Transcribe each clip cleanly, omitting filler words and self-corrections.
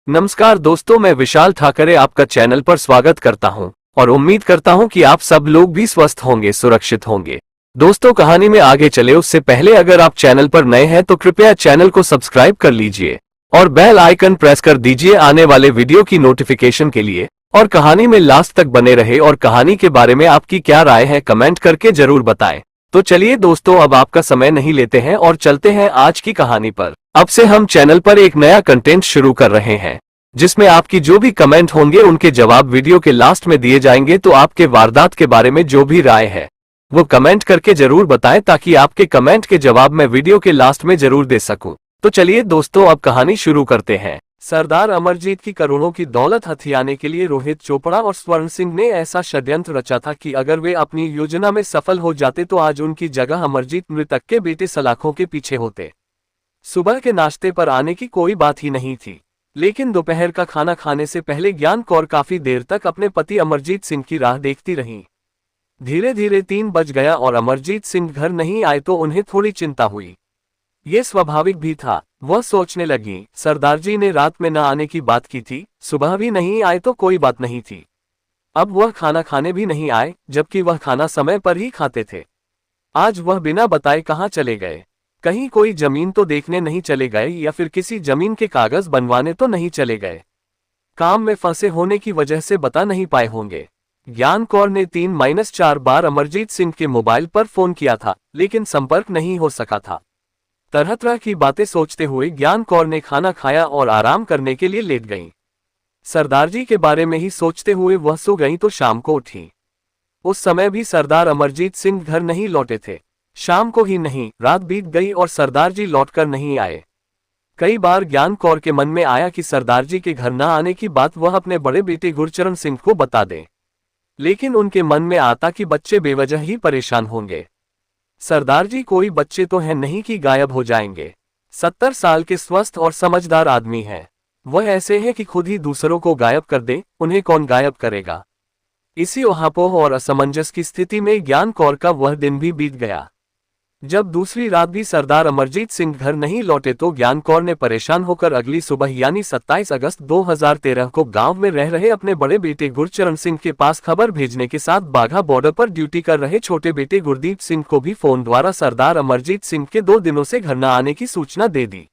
नमस्कार दोस्तों, मैं विशाल ठाकरे आपका चैनल पर स्वागत करता हूं और उम्मीद करता हूं कि आप सब लोग भी स्वस्थ होंगे, सुरक्षित होंगे। दोस्तों, कहानी में आगे चले उससे पहले अगर आप चैनल पर नए हैं तो कृपया चैनल को सब्सक्राइब कर लीजिए और बेल आइकन प्रेस कर दीजिए आने वाले वीडियो की नोटिफिकेशन के लिए। और कहानी में लास्ट तक बने रहे और कहानी के बारे में आपकी क्या राय है कमेंट करके जरूर बताएं। तो चलिए दोस्तों, अब आपका समय नहीं लेते हैं और चलते हैं आज की कहानी पर। अब से हम चैनल पर एक नया कंटेंट शुरू कर रहे हैं जिसमें आपकी जो भी कमेंट होंगे उनके जवाब वीडियो के लास्ट में दिए जाएंगे। तो आपके वारदात के बारे में जो भी राय है वो कमेंट करके जरूर बताएं ताकि आपके कमेंट के जवाब मैं वीडियो के लास्ट में जरूर दे सकूं। तो चलिए दोस्तों, अब कहानी शुरू करते हैं। सरदार अमरजीत की करोड़ों की दौलत हथियाने के लिए रोहित चोपड़ा और स्वर्ण सिंह ने ऐसा षड्यंत्र रचा था कि अगर वे अपनी योजना में सफल हो जाते तो आज उनकी जगह अमरजीत मृतक के बेटे सलाखों के पीछे होते। सुबह के नाश्ते पर आने की कोई बात ही नहीं थी, लेकिन दोपहर का खाना खाने से पहले ज्ञान कौर काफी देर तक अपने पति अमरजीत सिंह की राह देखती रहीं। धीरे धीरे 3 बज गया और अमरजीत सिंह घर नहीं आए तो उन्हें थोड़ी चिंता हुई। ये स्वाभाविक भी था। वह सोचने लगी, सरदार जी ने रात में न आने की बात की थी, सुबह भी नहीं आए तो कोई बात नहीं थी। अब वह खाना खाने भी नहीं आए, जबकि वह खाना समय पर ही खाते थे। आज वह बिना बताए कहाँ चले गए? कहीं कोई जमीन तो देखने नहीं चले गए या फिर किसी जमीन के कागज बनवाने तो नहीं चले गए? काम में फंसे होने की वजह से बता नहीं पाए होंगे। ज्ञान कौर ने 3-4 बार अमरजीत सिंह के मोबाइल पर फोन किया था, लेकिन संपर्क नहीं हो सका था। तरह तरह की बातें सोचते हुए ज्ञान कौर ने खाना खाया और आराम करने के लिए लेट गईं। सरदार जी के बारे में ही सोचते हुए वह सो गईं तो शाम को उठी। उस समय भी सरदार अमरजीत सिंह घर नहीं लौटे थे। शाम को ही नहीं, रात बीत गई और सरदार जी लौटकर नहीं आए। कई बार ज्ञान कौर के मन में आया कि सरदार जी के घर न आने की बात वह अपने बड़े बेटे गुरचरण सिंह को बता दें, लेकिन उनके मन में आता कि बच्चे बेवजह ही परेशान होंगे। सरदार जी कोई बच्चे तो हैं नहीं कि गायब हो जाएंगे। 70 साल के स्वस्थ और समझदार आदमी हैं। वह ऐसे हैं कि खुद ही दूसरों को गायब कर दें, उन्हें कौन गायब करेगा? इसी ओहापोह और असमंजस की स्थिति में ज्ञान कौर का वह दिन भी बीत गया। जब दूसरी रात भी सरदार अमरजीत सिंह घर नहीं लौटे तो ज्ञान कौर ने परेशान होकर अगली सुबह यानी 27 अगस्त 2013 को गांव में रह रहे अपने बड़े बेटे गुरचरण सिंह के पास खबर भेजने के साथ बाघा बॉर्डर पर ड्यूटी कर रहे छोटे बेटे गुरदीप सिंह को भी फोन द्वारा सरदार अमरजीत सिंह के 2 दिनों से घर न आने की सूचना दे दी।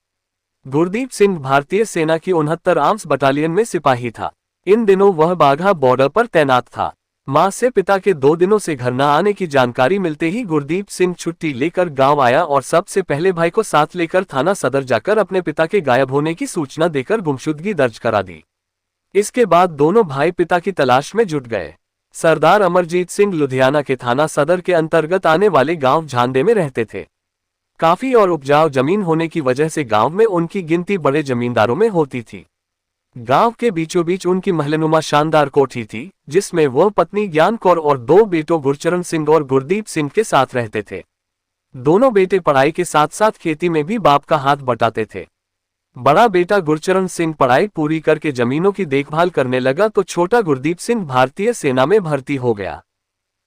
गुरदीप सिंह भारतीय सेना की 69 आर्म्स बटालियन में सिपाही था। इन दिनों वह बाघा बॉर्डर पर तैनात था। मां से पिता के 2 दिनों से घर न आने की जानकारी मिलते ही गुरदीप सिंह छुट्टी लेकर गांव आया और सबसे पहले भाई को साथ लेकर थाना सदर जाकर अपने पिता के गायब होने की सूचना देकर गुमशुदगी दर्ज करा दी। इसके बाद दोनों भाई पिता की तलाश में जुट गए। सरदार अमरजीत सिंह लुधियाना के थाना सदर के अंतर्गत आने वाले गांव झांदे में रहते थे। काफी और उपजाऊ जमीन होने की वजह से गांव में उनकी गिनती बड़े जमींदारों में होती थी। गांव के बीचों बीच उनकी महलनुमा शानदार कोठी थी, जिसमें वह पत्नी ज्ञान कौर और 2 बेटों गुरचरण सिंह और गुरदीप सिंह के साथ रहते थे। दोनों बेटे पढ़ाई के साथ साथ खेती में भी बाप का हाथ बटाते थे। बड़ा बेटा गुरचरण सिंह पढ़ाई पूरी करके जमीनों की देखभाल करने लगा तो छोटा गुरदीप सिंह भारतीय सेना में भर्ती हो गया।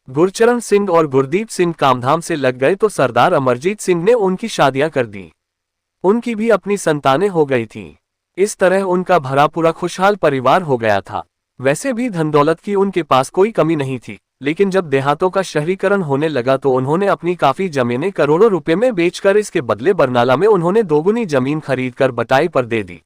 गुरचरण सिंह और गुरदीप सिंह कामधाम से लग गए तो सरदार अमरजीत सिंह ने उनकी शादियां कर दी। उनकी भी अपनी संतानें हो गई थीं। इस तरह उनका भरा पूरा खुशहाल परिवार हो गया था। वैसे भी धन दौलत की उनके पास कोई कमी नहीं थी, लेकिन जब देहातों का शहरीकरण होने लगा तो उन्होंने अपनी काफी जमीनें करोड़ों रुपए में बेचकर इसके बदले बरनाला में उन्होंने दोगुनी जमीन खरीदकर बटाई पर दे दी।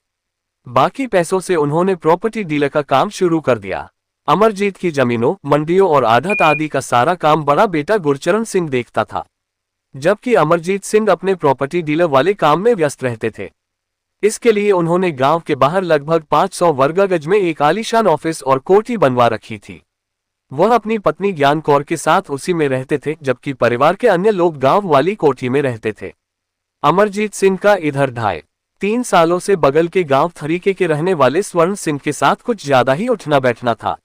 बाकी पैसों से उन्होंने प्रॉपर्टी डीलर का काम शुरू कर दिया। अमरजीत की जमीनों, मंडियों और आढ़त आदि का सारा काम बड़ा बेटा गुरचरण सिंह देखता था, जबकि अमरजीत सिंह अपने प्रॉपर्टी डीलर वाले काम में व्यस्त रहते थे। इसके लिए उन्होंने गांव के बाहर लगभग 500 वर्ग गज में एक आलीशान ऑफिस और कोठी बनवा रखी थी। वह अपनी पत्नी ज्ञान कौर के साथ उसी में रहते थे, जबकि परिवार के अन्य लोग गांव वाली कोठी में रहते थे। अमरजीत सिंह का इधर 2.5-3 सालों से बगल के गांव थरीके के रहने वाले स्वर्ण सिंह के साथ कुछ ज्यादा ही उठना बैठना था।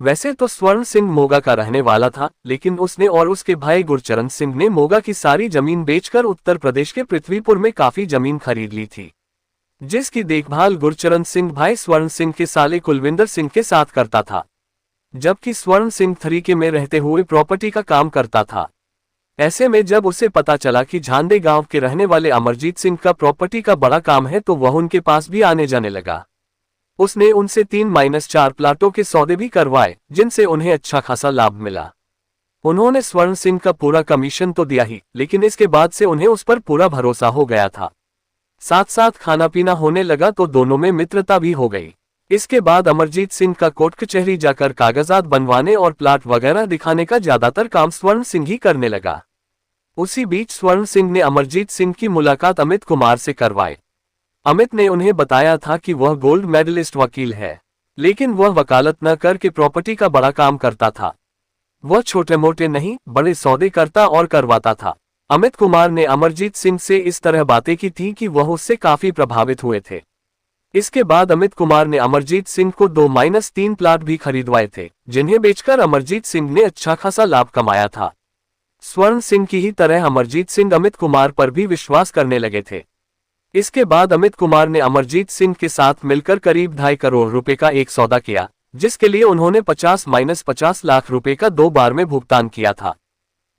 वैसे तो स्वर्ण सिंह मोगा का रहने वाला था, लेकिन उसने और उसके भाई गुरचरण सिंह ने मोगा की सारी जमीन बेचकर उत्तर प्रदेश के पृथ्वीपुर में काफी जमीन खरीद ली थी, जिसकी देखभाल गुरचरण सिंह भाई स्वर्ण सिंह के साले कुलविंदर सिंह के साथ करता था, जबकि स्वर्ण सिंह थरीके में रहते हुए प्रॉपर्टी का काम करता था। ऐसे में जब उसे पता चला कि झांदे गांव के रहने वाले अमरजीत सिंह का प्रॉपर्टी का बड़ा काम है तो वह उनके पास भी आने जाने लगा। उसने उनसे 3-4 प्लाटों के सौदे भी करवाए, जिनसे उन्हें अच्छा खासा लाभ मिला। उन्होंने स्वर्ण सिंह का पूरा कमीशन तो दिया ही, लेकिन इसके बाद से उन्हें उस पर पूरा भरोसा हो गया था। साथ साथ खाना पीना होने लगा तो दोनों में मित्रता भी हो गई। इसके बाद अमरजीत सिंह का कोर्ट कचहरी जाकर कागजात बनवाने और प्लाट वगैरह दिखाने का ज्यादातर काम स्वर्ण सिंह ही करने लगा। उसी बीच स्वर्ण सिंह ने अमरजीत सिंह की मुलाकात अमित कुमार से करवाई। अमित ने उन्हें बताया था कि वह गोल्ड मेडलिस्ट वकील है, लेकिन वह वकालत न करके प्रॉपर्टी का बड़ा काम करता था। वह छोटे मोटे नहीं, बड़े सौदे करता और करवाता था। अमित कुमार ने अमरजीत सिंह से इस तरह बातें की थी कि वह उससे काफी प्रभावित हुए थे। इसके बाद अमित कुमार ने अमरजीत सिंह को 2-3 प्लाट भी खरीदवाए थे, जिन्हें बेचकर अमरजीत सिंह ने अच्छा खासा लाभ कमाया था। स्वर्ण सिंह की ही तरह अमरजीत सिंह अमित कुमार पर भी विश्वास करने लगे थे। इसके बाद अमित कुमार ने अमरजीत सिंह के साथ मिलकर करीब 2.5 करोड़ रुपए का एक सौदा किया, जिसके लिए उन्होंने 50-50 लाख रुपए का 2 बार में भुगतान किया था।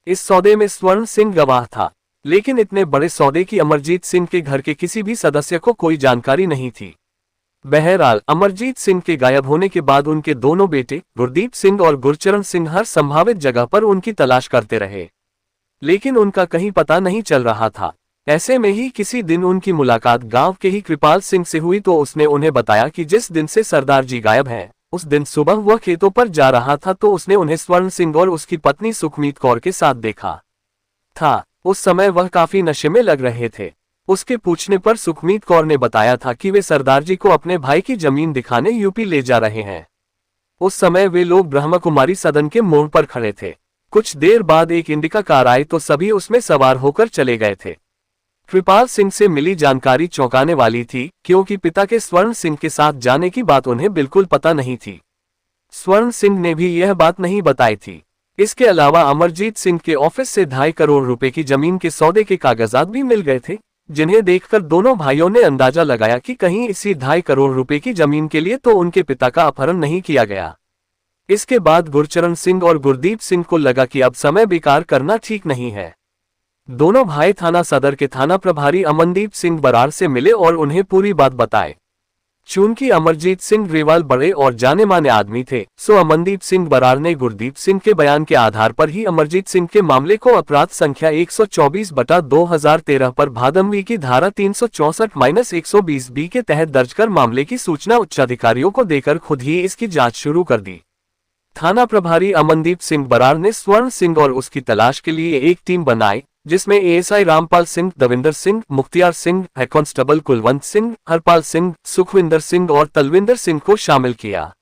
इस सौदे में स्वर्ण सिंह गवाह था, लेकिन इतने बड़े सौदे की अमरजीत सिंह के घर के किसी भी सदस्य को कोई जानकारी नहीं थी। बहरहाल अमरजीत सिंह के गायब होने के बाद उनके दोनों बेटे गुरदीप सिंह और गुरचरण सिंह हर संभावित जगह पर उनकी तलाश करते रहे, लेकिन उनका कहीं पता नहीं चल रहा था। ऐसे में ही किसी दिन उनकी मुलाकात गांव के ही कृपाल सिंह से हुई तो उसने उन्हें बताया कि जिस दिन से सरदार जी गायब हैं, उस दिन सुबह वह खेतों पर जा रहा था तो उसने उन्हें स्वर्ण सिंह और उसकी पत्नी सुखमीत कौर के साथ देखा था। उस समय वह काफी नशे में लग रहे थे। उसके पूछने पर सुखमीत कौर ने बताया था कि वे सरदार जी को अपने भाई की जमीन दिखाने यूपी ले जा रहे हैं। उस समय वे लोग ब्रह्म कुमारी सदन के मोड़ पर खड़े थे। कुछ देर बाद एक इंडिका कार आई तो सभी उसमें सवार होकर चले गए थे। कृपाल सिंह से मिली जानकारी चौंकाने वाली थी, क्योंकि पिता के स्वर्ण सिंह के साथ जाने की बात उन्हें बिल्कुल पता नहीं थी। स्वर्ण सिंह ने भी यह बात नहीं बताई थी। इसके अलावा अमरजीत सिंह के ऑफिस से 2.5 करोड़ रुपए की जमीन के सौदे के कागजात भी मिल गए थे, जिन्हें देखकर दोनों भाइयों ने अंदाजा लगाया कि कहीं इसी 2.5 करोड़ रुपए की जमीन के लिए तो उनके पिता का अपहरण नहीं किया गया। इसके बाद गुरचरण सिंह और गुरदीप सिंह को लगा कि अब समय बेकार करना ठीक नहीं है। दोनों भाई थाना सदर के थाना प्रभारी अमनदीप सिंह बरार से मिले और उन्हें पूरी बात बताए। चूंकि अमरजीत सिंह ग्रेवाल बड़े और जाने माने आदमी थे, सो अमनदीप सिंह बरार ने गुरदीप सिंह के बयान के आधार पर ही अमरजीत सिंह के मामले को अपराध संख्या 124/2013 पर भादमवी की धारा 364-120 के तहत दर्ज कर मामले की सूचना उच्चाधिकारियों को देकर खुद ही इसकी जांच शुरू कर दी। थाना प्रभारी अमनदीप सिंह बरार ने स्वर्ण सिंह और उसकी तलाश के लिए एक टीम बनाई, जिसमें ASI Rampal Singh, Davinder Singh, Mukhtiar Singh, head constable Kulwant Singh, Harpal Singh, Sukhwinder Singh और तलविंदर सिंह को शामिल किया।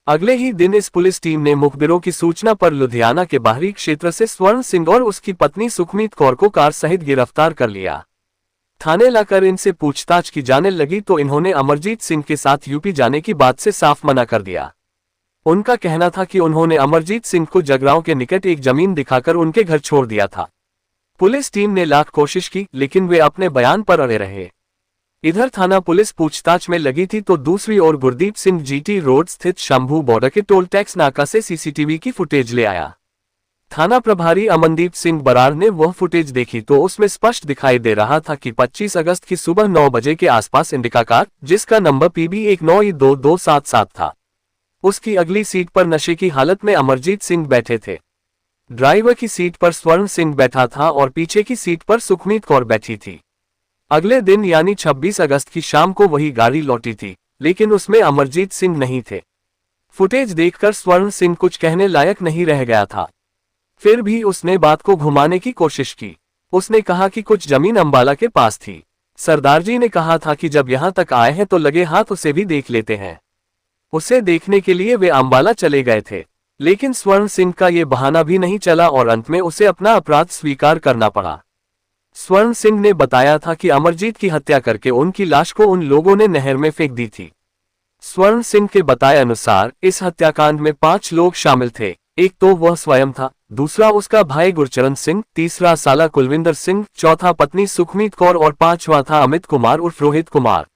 अगले ही दिन इस पुलिस टीम ने मुखबिरों की सूचना पर लुधियाना के बाहरी क्षेत्र से स्वर्ण सिंह और उसकी पत्नी सुखमीत कौर को कार सहित गिरफ्तार कर लिया। थाने लाकर इनसे पूछताछ की जाने लगी तो इन्होंने अमरजीत सिंह के साथ यूपी जाने की बात से साफ मना कर दिया। उनका कहना था कि उन्होंने अमरजीत सिंह को जगरांव के निकट एक जमीन दिखाकर उनके घर छोड़ दिया था। पुलिस टीम ने लाख कोशिश की, लेकिन वे अपने बयान पर अड़े रहे। इधर थाना पुलिस पूछताछ में लगी थी तो दूसरी ओर गुरदीप सिंह जीटी रोड स्थित शंभू बॉर्डर के टोल टैक्स नाका से सीसीटीवी की फुटेज ले आया। थाना प्रभारी अमनदीप सिंह बरार ने वह फुटेज देखी तो उसमें स्पष्ट दिखाई दे रहा था कि 25 अगस्त की सुबह 9 बजे के आसपास इंडिका कार, जिसका नंबर PB192277 था, उसकी अगली सीट पर नशे की हालत में अमरजीत सिंह बैठे थे। ड्राइवर की सीट पर स्वर्ण सिंह बैठा था और पीछे की सीट पर सुखमीत कौर बैठी थी। अगले दिन यानी 26 अगस्त की शाम को वही गाड़ी लौटी थी, लेकिन उसमें अमरजीत सिंह नहीं थे। फुटेज देखकर स्वर्ण सिंह कुछ कहने लायक नहीं रह गया था। फिर भी उसने बात को घुमाने की कोशिश की। उसने कहा कि कुछ जमीन अंबाला के पास थी। सरदार जी ने कहा था कि जब यहाँ तक आए हैं तो लगे हाथ उसे भी देख लेते हैं। उसे देखने के लिए वे अंबाला चले गए थे, लेकिन स्वर्ण सिंह का ये बहाना भी नहीं चला और अंत में उसे अपना अपराध स्वीकार करना पड़ा। स्वर्ण सिंह ने बताया था कि अमरजीत की हत्या करके उनकी लाश को उन लोगों ने नहर में फेंक दी थी। स्वर्ण सिंह के बताए अनुसार इस हत्याकांड में 5 लोग शामिल थे। एक तो वह स्वयं था, दूसरा उसका भाई गुरचरण सिंह, तीसरा साला कुलविंदर सिंह, चौथा पत्नी सुखमीत कौर और 5वां था अमित कुमार उर्फ रोहित कुमार।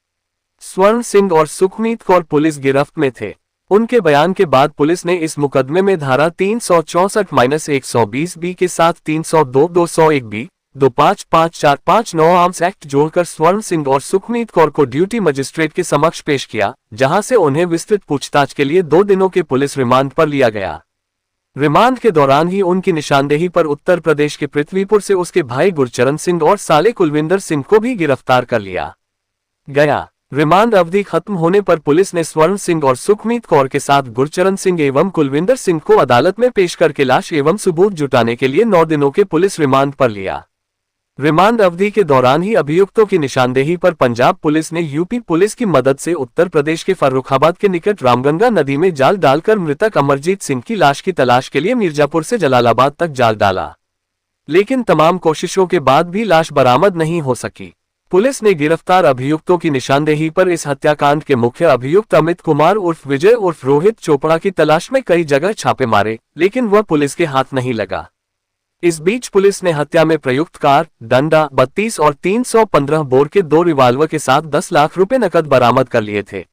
स्वर्ण सिंह और सुखमीत कौर पुलिस गिरफ्त में थे। उनके बयान के बाद पुलिस ने इस मुकदमे में धारा 364-120 बी के साथ 302-201 बी, 255459 आर्म्स एक्ट जोड़कर स्वर्ण सिंह और सुखमीत कौर को ड्यूटी मजिस्ट्रेट के समक्ष पेश किया, जहां से उन्हें विस्तृत पूछताछ के लिए 2 दिनों के पुलिस रिमांड पर लिया गया। रिमांड के दौरान ही उनकी निशानदेही पर उत्तर प्रदेश के पृथ्वीपुर से उसके भाई गुरचरण सिंह और साले कुलविंदर सिंह को भी गिरफ्तार कर लिया गया। रिमांड अवधि खत्म होने पर पुलिस ने स्वर्ण सिंह और सुखमीत कौर के साथ गुरचरण सिंह एवं कुलविंदर सिंह को अदालत में पेश करके लाश एवं सबूत जुटाने के लिए 9 दिनों के पुलिस रिमांड पर लिया। रिमांड अवधि के दौरान ही अभियुक्तों की निशानदेही पर पंजाब पुलिस ने यूपी पुलिस की मदद से उत्तर प्रदेश के फर्रुखाबाद के निकट रामगंगा नदी में जाल डालकर मृतक अमरजीत सिंह की लाश की तलाश के लिए मिर्जापुर से जलालाबाद तक जाल डाला, लेकिन तमाम कोशिशों के बाद भी लाश बरामद नहीं हो सकी। पुलिस ने गिरफ्तार अभियुक्तों की निशानदेही पर इस हत्याकांड के मुख्य अभियुक्त अमित कुमार उर्फ विजय उर्फ रोहित चोपड़ा की तलाश में कई जगह छापे मारे, लेकिन वह पुलिस के हाथ नहीं लगा। इस बीच पुलिस ने हत्या में प्रयुक्त कार, डंडा, 32 और 315 बोर के 2 रिवाल्वर के साथ 10 लाख रुपए नकद बरामद कर लिए थे।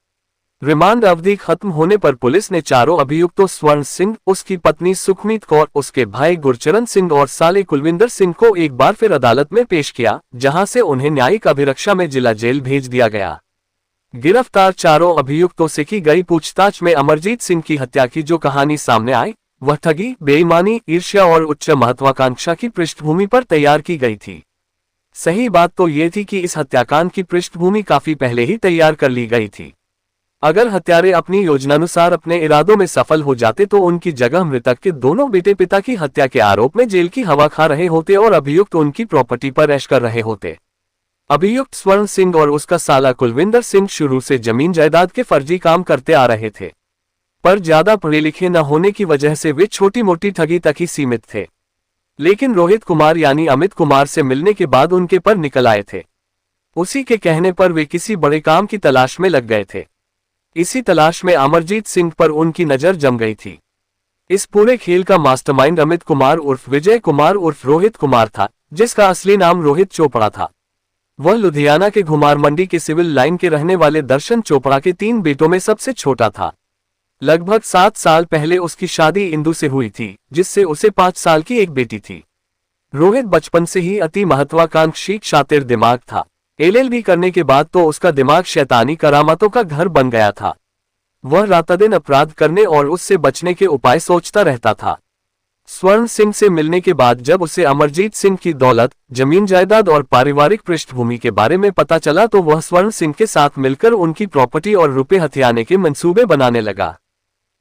रिमांड अवधि खत्म होने पर पुलिस ने चारों अभियुक्तों स्वर्ण सिंह, उसकी पत्नी सुखमीत कौर, उसके भाई गुरचरण सिंह और साले कुलविंदर सिंह को एक बार फिर अदालत में पेश किया, जहां से उन्हें न्यायिक अभिरक्षा में जिला जेल भेज दिया गया। गिरफ्तार चारों अभियुक्तों से की गई पूछताछ में अमरजीत सिंह की हत्या की जो कहानी सामने आई वह ठगी, बेईमानी, ईर्ष्या और उच्च महत्वाकांक्षा की पृष्ठभूमि पर तैयार की गई थी। सही बात तो ये थी कि इस हत्याकांड की पृष्ठभूमि काफी पहले ही तैयार कर ली गई थी। अगर हत्यारे अपनी योजनानुसार अपने इरादों में सफल हो जाते तो उनकी जगह मृतक के दोनों बेटे पिता की हत्या के आरोप में जेल की हवा खा रहे होते और अभियुक्त उनकी प्रॉपर्टी पर ऐश कर रहे होते। अभियुक्त स्वर्ण सिंह और उसका साला कुलविंदर सिंह शुरू से जमीन जायदाद के फर्जी काम करते आ रहे थे, पर ज्यादा पढ़े लिखे न होने की वजह से वे छोटी मोटी ठगी तक ही सीमित थे। लेकिन रोहित कुमार यानी अमित कुमार से मिलने के बाद उनके पर निकल आए थे। उसी के कहने पर वे किसी बड़े काम की तलाश में लग गए थे। इसी तलाश में अमरजीत सिंह पर उनकी नजर जम गई थी। इस पूरे खेल का मास्टरमाइंड अमित कुमार उर्फ विजय कुमार उर्फ रोहित कुमार था, जिसका असली नाम रोहित चोपड़ा था। वह लुधियाना के घुमार मंडी के सिविल लाइन के रहने वाले दर्शन चोपड़ा के 3 बेटों में सबसे छोटा था। लगभग 7 साल पहले उसकी शादी इंदु से हुई थी, जिससे उसे 5 साल की एक बेटी थी। रोहित बचपन से ही अति महत्वाकांक्षी शातिर दिमाग था। LLB करने के बाद तो उसका दिमाग शैतानी करामातों का घर बन गया था। वह रातों दिन अपराध करने और उससे बचने के उपाय सोचता रहता था। स्वर्ण सिंह से मिलने के बाद जब उसे अमरजीत सिंह की दौलत, जमीन जायदाद और पारिवारिक पृष्ठभूमि के बारे में पता चला तो वह स्वर्ण सिंह के साथ मिलकर उनकी प्रॉपर्टी और रुपए हथियाने के मंसूबे बनाने लगा।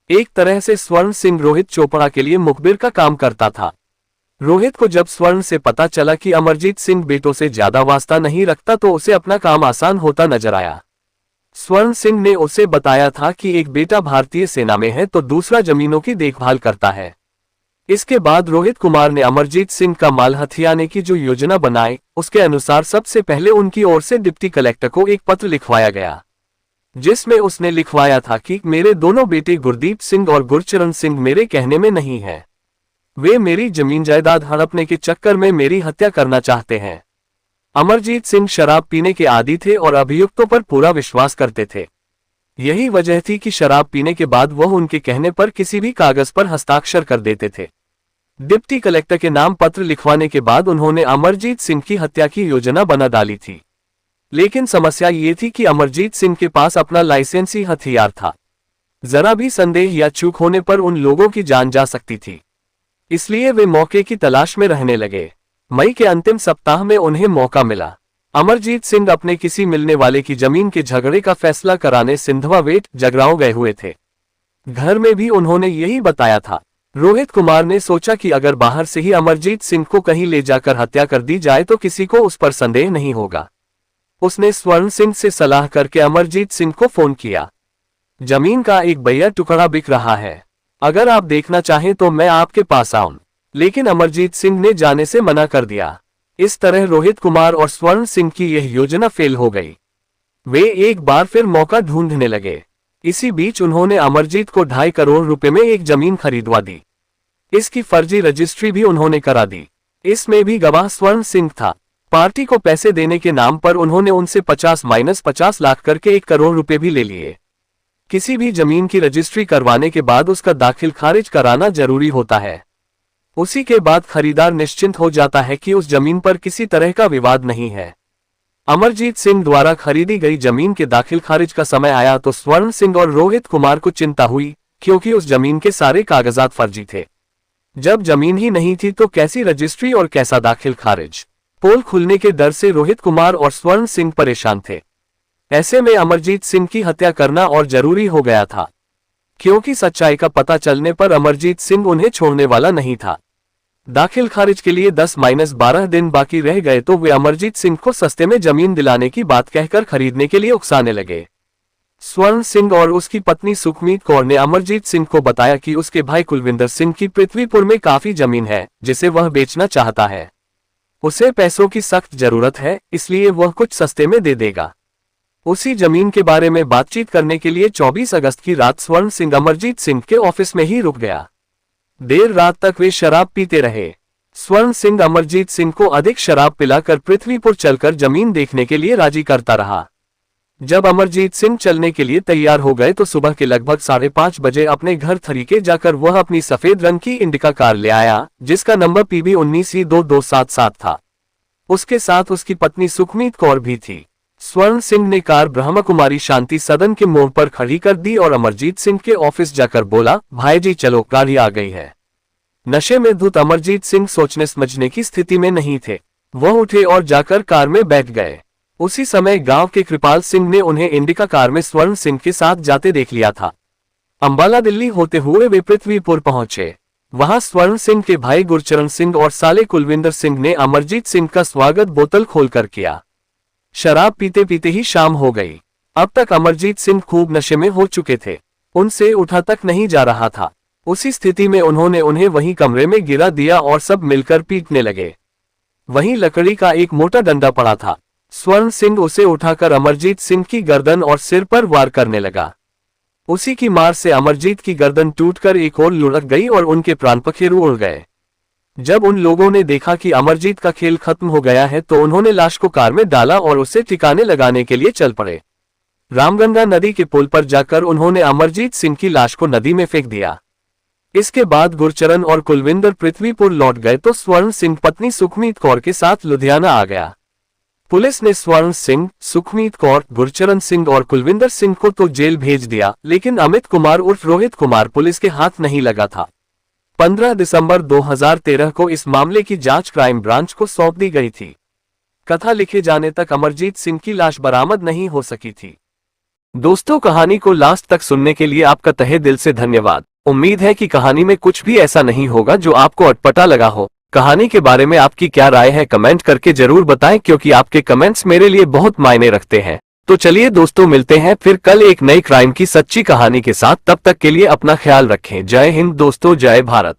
एक तरह से स्वर्ण सिंह रोहित चोपड़ा के लिए मुखबिर का काम करता था। रोहित को जब स्वर्ण से पता चला कि अमरजीत सिंह बेटों से ज्यादा वास्ता नहीं रखता तो उसे अपना काम आसान होता नजर आया। स्वर्ण सिंह ने उसे बताया था कि एक बेटा भारतीय सेना में है तो दूसरा जमीनों की देखभाल करता है। इसके बाद रोहित कुमार ने अमरजीत सिंह का माल हथियाने की जो योजना बनाई, उसके अनुसार सबसे पहले उनकी ओर से डिप्टी कलेक्टर को एक पत्र लिखवाया गया, जिसमें उसने लिखवाया था कि मेरे दोनों बेटे गुरदीप सिंह और गुरचरण सिंह मेरे कहने में नहीं हैं। वे मेरी जमीन जायदाद हड़पने के चक्कर में मेरी हत्या करना चाहते हैं। अमरजीत सिंह शराब पीने के आदी थे और अभियुक्तों पर पूरा विश्वास करते थे। यही वजह थी कि शराब पीने के बाद वह उनके कहने पर किसी भी कागज पर हस्ताक्षर कर देते थे। डिप्टी कलेक्टर के नाम पत्र लिखवाने के बाद उन्होंने अमरजीत सिंह की हत्या की योजना बना डाली थी। लेकिन समस्या ये थी कि अमरजीत सिंह के पास अपना लाइसेंसी हथियार था। जरा भी संदेह या चूक होने पर उन लोगों की जान जा सकती थी। इसलिए वे मौके की तलाश में रहने लगे। मई के अंतिम सप्ताह में उन्हें मौका मिला। अमरजीत सिंह अपने किसी मिलने वाले की जमीन के झगड़े का फैसला कराने सिंधवा वेट जगरांव गए हुए थे। घर में भी उन्होंने यही बताया था। रोहित कुमार ने सोचा कि अगर बाहर से ही अमरजीत सिंह को कहीं ले जाकर हत्या कर दी जाए तो किसी को उस पर संदेह नहीं होगा। उसने स्वर्ण सिंह से सलाह करके अमरजीत सिंह को फोन किया। जमीन का एक बढ़िया टुकड़ा बिक रहा है, अगर आप देखना चाहें तो मैं आपके पास आऊं। लेकिन अमरजीत सिंह ने जाने से मना कर दिया। इस तरह रोहित कुमार और स्वर्ण सिंह की यह योजना फेल हो गई। वे एक बार फिर मौका ढूंढने लगे। इसी बीच उन्होंने अमरजीत को 2.5 करोड़ रुपए में एक जमीन खरीदवा दी। इसकी फर्जी रजिस्ट्री भी उन्होंने करा दी। इसमें भी गवाह स्वर्ण सिंह था। पार्टी को पैसे देने के नाम पर उन्होंने उनसे 50-50 लाख करके 1 करोड़ रुपए भी ले लिए। किसी भी जमीन की रजिस्ट्री करवाने के बाद उसका दाखिल खारिज कराना जरूरी होता है। उसी के बाद खरीदार निश्चिंत हो जाता है कि उस जमीन पर किसी तरह का विवाद नहीं है। अमरजीत सिंह द्वारा खरीदी गई जमीन के दाखिल खारिज का समय आया तो स्वर्ण सिंह और रोहित कुमार को चिंता हुई, क्योंकि उस जमीन के सारे कागजात फर्जी थे। जब जमीन ही नहीं थी तो कैसी रजिस्ट्री और कैसा दाखिल खारिज। पोल खुलने के डर से रोहित कुमार और स्वर्ण सिंह परेशान थे। ऐसे में अमरजीत सिंह की हत्या करना और जरूरी हो गया था, क्योंकि सच्चाई का पता चलने पर अमरजीत सिंह उन्हें छोड़ने वाला नहीं था। दाखिल खारिज के लिए 10-12 दिन बाकी रह गए तो वे अमरजीत सिंह को सस्ते में जमीन दिलाने की बात कहकर खरीदने के लिए उकसाने लगे। स्वर्ण सिंह और उसकी पत्नी सुखमीत कौर ने अमरजीत सिंह को बताया कि उसके भाई कुलविंदर सिंह की पृथ्वीपुर में काफी जमीन है जिसे वह बेचना चाहता है। उसे पैसों की सख्त जरूरत है, इसलिए वह कुछ सस्ते में दे देगा। उसी जमीन के बारे में बातचीत करने के लिए 24 अगस्त की रात स्वर्ण सिंह अमरजीत सिंह के ऑफिस में ही रुक गया। देर रात तक वे शराब पीते रहे। स्वर्ण सिंह अमरजीत सिंह को अधिक शराब पिलाकर पृथ्वीपुर चलकर जमीन देखने के लिए राजी करता रहा। जब अमरजीत सिंह चलने के लिए तैयार हो गए तो सुबह के लगभग 5:30 बजे अपने घर थरीके जाकर वह अपनी सफेद रंग की इंडिका कार ले आया, जिसका नंबर PB 19E2277 था। उसके साथ उसकी पत्नी सुखमीत कौर भी थी। स्वर्ण सिंह ने कार ब्रह्म कुमारी शांति सदन के मोड़ पर खड़ी कर दी और अमरजीत सिंह के ऑफिस जाकर बोला, भाई जी चलो, गाड़ी आ गई है। नशे में धुत अमरजीत सिंह सोचने समझने की स्थिति में नहीं थे। वह उठे और जाकर कार में बैठ गए। उसी समय गांव के कृपाल सिंह ने उन्हें इंडिका कार में स्वर्ण सिंह के साथ जाते देख लिया था। अंबाला दिल्ली होते हुए वे पृथ्वीपुर पहुंचे। वहां स्वर्ण सिंह के भाई गुरचरण सिंह और साले कुलविंदर सिंह ने अमरजीत सिंह का स्वागत बोतल खोलकर किया। शराब पीते पीते ही शाम हो गई। अब तक अमरजीत सिंह खूब नशे में हो चुके थे। उनसे उठा तक नहीं जा रहा था। उसी स्थिति में उन्होंने उन्हें वहीं कमरे में गिरा दिया और सब मिलकर पीटने लगे। वहीं लकड़ी का एक मोटा डंडा पड़ा था। स्वर्ण सिंह उसे उठाकर अमरजीत सिंह की गर्दन और सिर पर वार करने लगा। उसी की मार से अमरजीत की गर्दन टूटकर एक और लुढ़क गई और उनके प्राण पखेरु उड़ गए। जब उन लोगों ने देखा कि अमरजीत का खेल खत्म हो गया है तो उन्होंने लाश को कार में डाला और उसे ठिकाने लगाने के लिए चल पड़े। रामगंगा नदी के पुल पर जाकर उन्होंने अमरजीत सिंह की लाश को नदी में फेंक दिया। इसके बाद गुरचरण और कुलविंदर पृथ्वीपुर लौट गए तो स्वर्ण सिंह पत्नी सुखमीत कौर के साथ लुधियाना आ गया। पुलिस ने स्वर्ण सिंह, सुखमीत कौर, गुरचरण सिंह और कुलविंदर सिंह को तो जेल भेज दिया, लेकिन अमित कुमार उर्फ रोहित कुमार पुलिस के हाथ नहीं लगा था। 15 दिसंबर 2013 को इस मामले की जांच क्राइम ब्रांच को सौंप दी गई थी। कथा लिखे जाने तक अमरजीत सिंह की लाश बरामद नहीं हो सकी थी। दोस्तों, कहानी को लास्ट तक सुनने के लिए आपका तहे दिल से धन्यवाद। उम्मीद है कि कहानी में कुछ भी ऐसा नहीं होगा जो आपको अटपटा लगा हो। कहानी के बारे में आपकी क्या राय है कमेंट करके जरूर बताएं, क्योंकि आपके कमेंट्स मेरे लिए बहुत मायने रखते हैं। तो चलिए दोस्तों, मिलते हैं फिर कल एक नई क्राइम की सच्ची कहानी के साथ। तब तक के लिए अपना ख्याल रखें। जय हिंद दोस्तों, जय भारत।